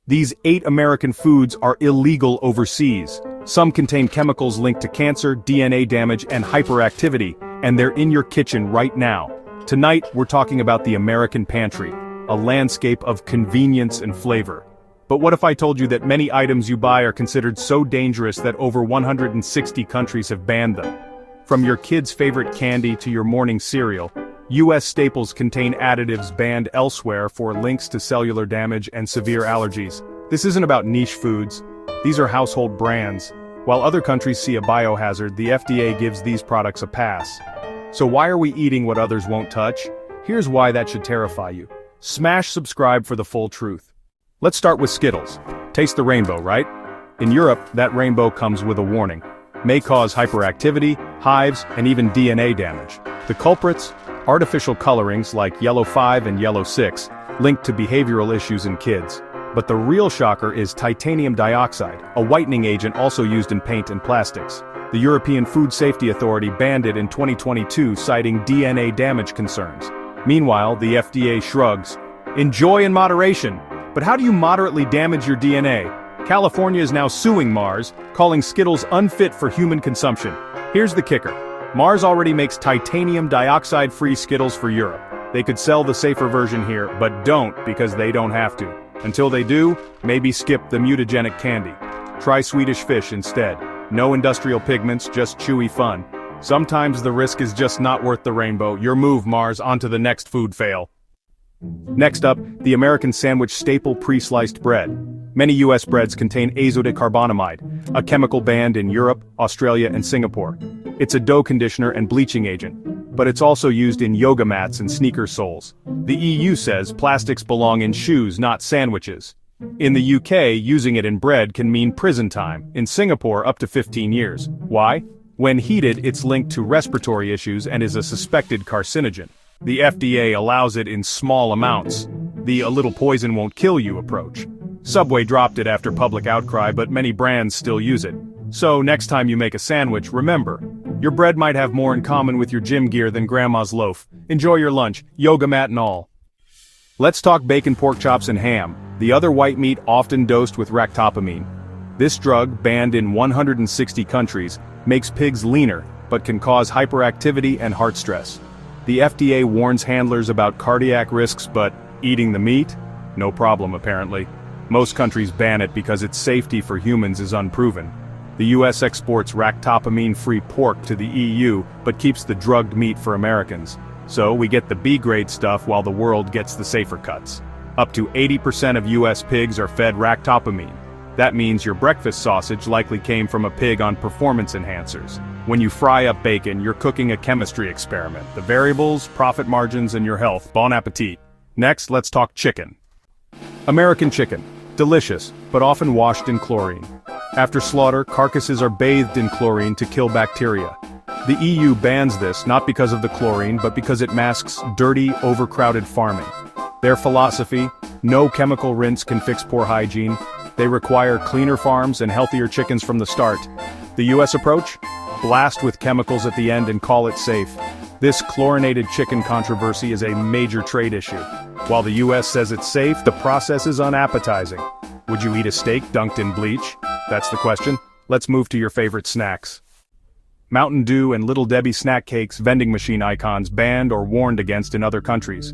These 8 American foods are illegal overseas. Some contain chemicals linked to cancer, DNA damage, and hyperactivity, and they're in your kitchen right now. Tonight, we're talking about the American pantry, a landscape of convenience and flavor. But what if I told you that many items you buy are considered so dangerous that over 160 countries have banned them? From your kid's favorite candy to your morning cereal, U.S. staples contain additives banned elsewhere for links to cellular damage and severe allergies. This isn't about niche foods. These are household brands. While other countries see a biohazard, the FDA gives these products a pass. So why are we eating what others won't touch? Here's why that should terrify you. Smash subscribe for the full truth. Let's start with Skittles. Taste the rainbow, right? In Europe, that rainbow comes with a warning. May cause hyperactivity, hives, and even DNA damage. The culprits? Artificial colorings like yellow 5 and yellow 6, linked to behavioral issues in kids. But the real shocker is titanium dioxide, a whitening agent also used in paint and plastics. The European Food Safety Authority banned it in 2022, citing DNA damage concerns. Meanwhile, the FDA shrugs. Enjoy in moderation. But how do you moderately damage your DNA? California is now suing Mars, calling Skittles unfit for human consumption. Here's the kicker. Mars already makes titanium dioxide-free Skittles for Europe. They could sell the safer version here, but don't because they don't have to. Until they do, maybe skip the mutagenic candy. Try Swedish fish instead. No industrial pigments, just chewy fun. Sometimes the risk is just not worth the rainbow. Your move, Mars, onto the next food fail. Next up, the American sandwich staple pre-sliced bread. Many U.S. breads contain azodicarbonamide, a chemical banned in Europe, Australia, and Singapore. It's a dough conditioner and bleaching agent, but it's also used in yoga mats and sneaker soles. The EU says plastics belong in shoes, not sandwiches. In the UK, using it in bread can mean prison time, in Singapore up to 15 years. Why? When heated, it's linked to respiratory issues and is a suspected carcinogen. The FDA allows it in small amounts. The "a little poison won't kill you" approach. Subway dropped it after public outcry, but many brands still use it. So next time you make a sandwich, remember, your bread might have more in common with your gym gear than grandma's loaf. Enjoy your lunch, yoga mat and all. Let's talk bacon, pork chops, and ham, the other white meat often dosed with ractopamine. This drug, banned in 160 countries, makes pigs leaner, but can cause hyperactivity and heart stress. The FDA warns handlers about cardiac risks, but eating the meat? No problem, apparently. Most countries ban it because its safety for humans is unproven. The U.S. exports ractopamine-free pork to the EU, but keeps the drugged meat for Americans. So we get the B-grade stuff while the world gets the safer cuts. Up to 80% of U.S. pigs are fed ractopamine. That means your breakfast sausage likely came from a pig on performance enhancers. When you fry up bacon, you're cooking a chemistry experiment. The variables, profit margins, and your health. Bon appetit. Next, let's talk chicken. American chicken. Delicious, but often washed in chlorine. After slaughter, carcasses are bathed in chlorine to kill bacteria. The EU bans this not because of the chlorine, but because it masks dirty, overcrowded farming. Their philosophy: no chemical rinse can fix poor hygiene. They require cleaner farms and healthier chickens from the start. The US approach? Blast with chemicals at the end and call it safe. This chlorinated chicken controversy is a major trade issue. While the US says it's safe, the process is unappetizing. Would you eat a steak dunked in bleach? That's the question. Let's move to your favorite snacks. Mountain Dew and Little Debbie snack cakes, vending machine icons banned or warned against in other countries.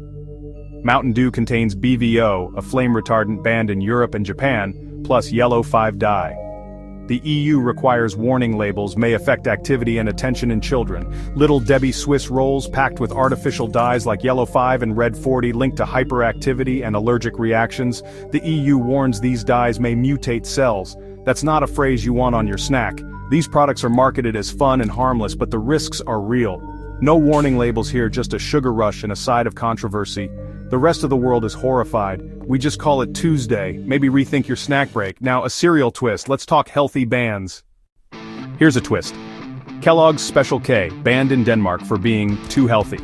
Mountain Dew contains BVO, a flame retardant banned in Europe and Japan, plus yellow 5 dye. The EU requires warning labels may affect activity and attention in children. Little Debbie Swiss rolls packed with artificial dyes like yellow 5 and red 40 linked to hyperactivity and allergic reactions. The EU warns these dyes may mutate cells. That's not a phrase you want on your snack. These products are marketed as fun and harmless, but the risks are real. No warning labels here, just a sugar rush and a side of controversy. The rest of the world is horrified. We just call it Tuesday. Maybe rethink your snack break. Now a cereal twist. Let's talk healthy bans. Here's a twist. Kellogg's Special K, banned in Denmark for being too healthy.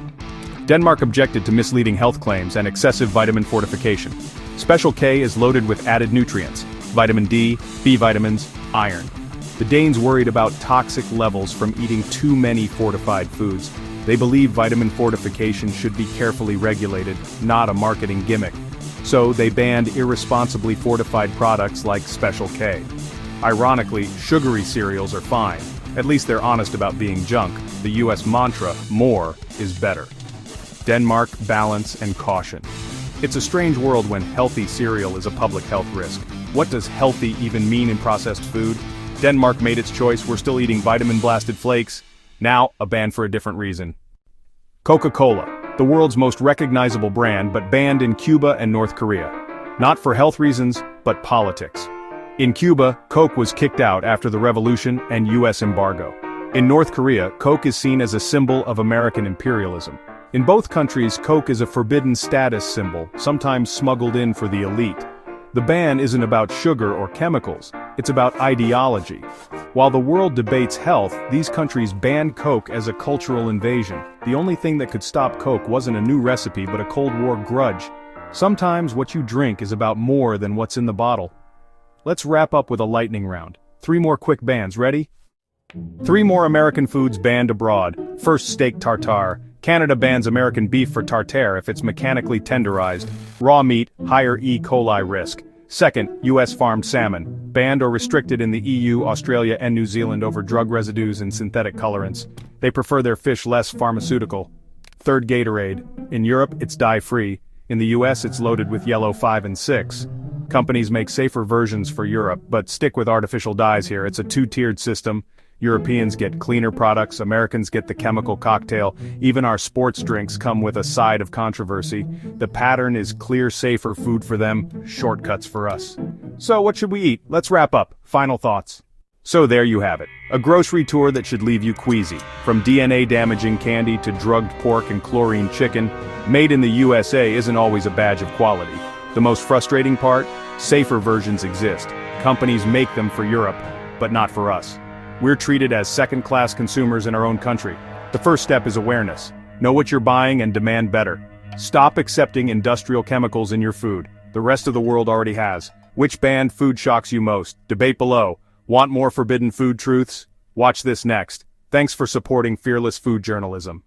Denmark objected to misleading health claims and excessive vitamin fortification. Special K is loaded with added nutrients: vitamin D, B vitamins, iron. The Danes worried about toxic levels from eating too many fortified foods. They believe vitamin fortification should be carefully regulated, not a marketing gimmick. So they banned irresponsibly fortified products like Special K. Ironically, sugary cereals are fine. At least they're honest about being junk. The US mantra, more is better. Denmark, balance and caution. It's a strange world when healthy cereal is a public health risk. What does healthy even mean in processed food? Denmark made its choice, we're still eating vitamin-blasted flakes. Now, a ban for a different reason. Coca-Cola, the world's most recognizable brand, but banned in Cuba and North Korea. Not for health reasons, but politics. In Cuba, Coke was kicked out after the revolution and US embargo. In North Korea, Coke is seen as a symbol of American imperialism. In both countries, Coke is a forbidden status symbol, sometimes smuggled in for the elite. The ban isn't about sugar or chemicals, it's about ideology. While the world debates health, these countries banned Coke as a cultural invasion. The only thing that could stop Coke wasn't a new recipe but a Cold War grudge. Sometimes what you drink is about more than what's in the bottle. Let's wrap up with a lightning round. 3 more quick bans, ready? 3 more American foods banned abroad. First, steak tartare. Canada bans American beef for tartare if it's mechanically tenderized. Raw meat, higher E. coli risk. Second, US farmed salmon. Banned or restricted in the EU, Australia and New Zealand over drug residues and synthetic colorants. They prefer their fish less pharmaceutical. Third, Gatorade. In Europe, it's dye-free. In the US, it's loaded with yellow 5 and 6. Companies make safer versions for Europe, but stick with artificial dyes here. It's a 2-tiered system. Europeans get cleaner products, Americans get the chemical cocktail. Even our sports drinks come with a side of controversy. The pattern is clear, safer food for them, shortcuts for us. So what should we eat? Let's wrap up. Final thoughts. So there you have it. A grocery tour that should leave you queasy. From DNA-damaging candy to drugged pork and chlorine chicken, made in the USA isn't always a badge of quality. The most frustrating part? Safer versions exist. Companies make them for Europe, but not for us. We're treated as second-class consumers in our own country. The first step is awareness. Know what you're buying and demand better. Stop accepting industrial chemicals in your food. The rest of the world already has. Which banned food shocks you most? Debate below. Want more forbidden food truths? Watch this next. Thanks for supporting fearless food journalism.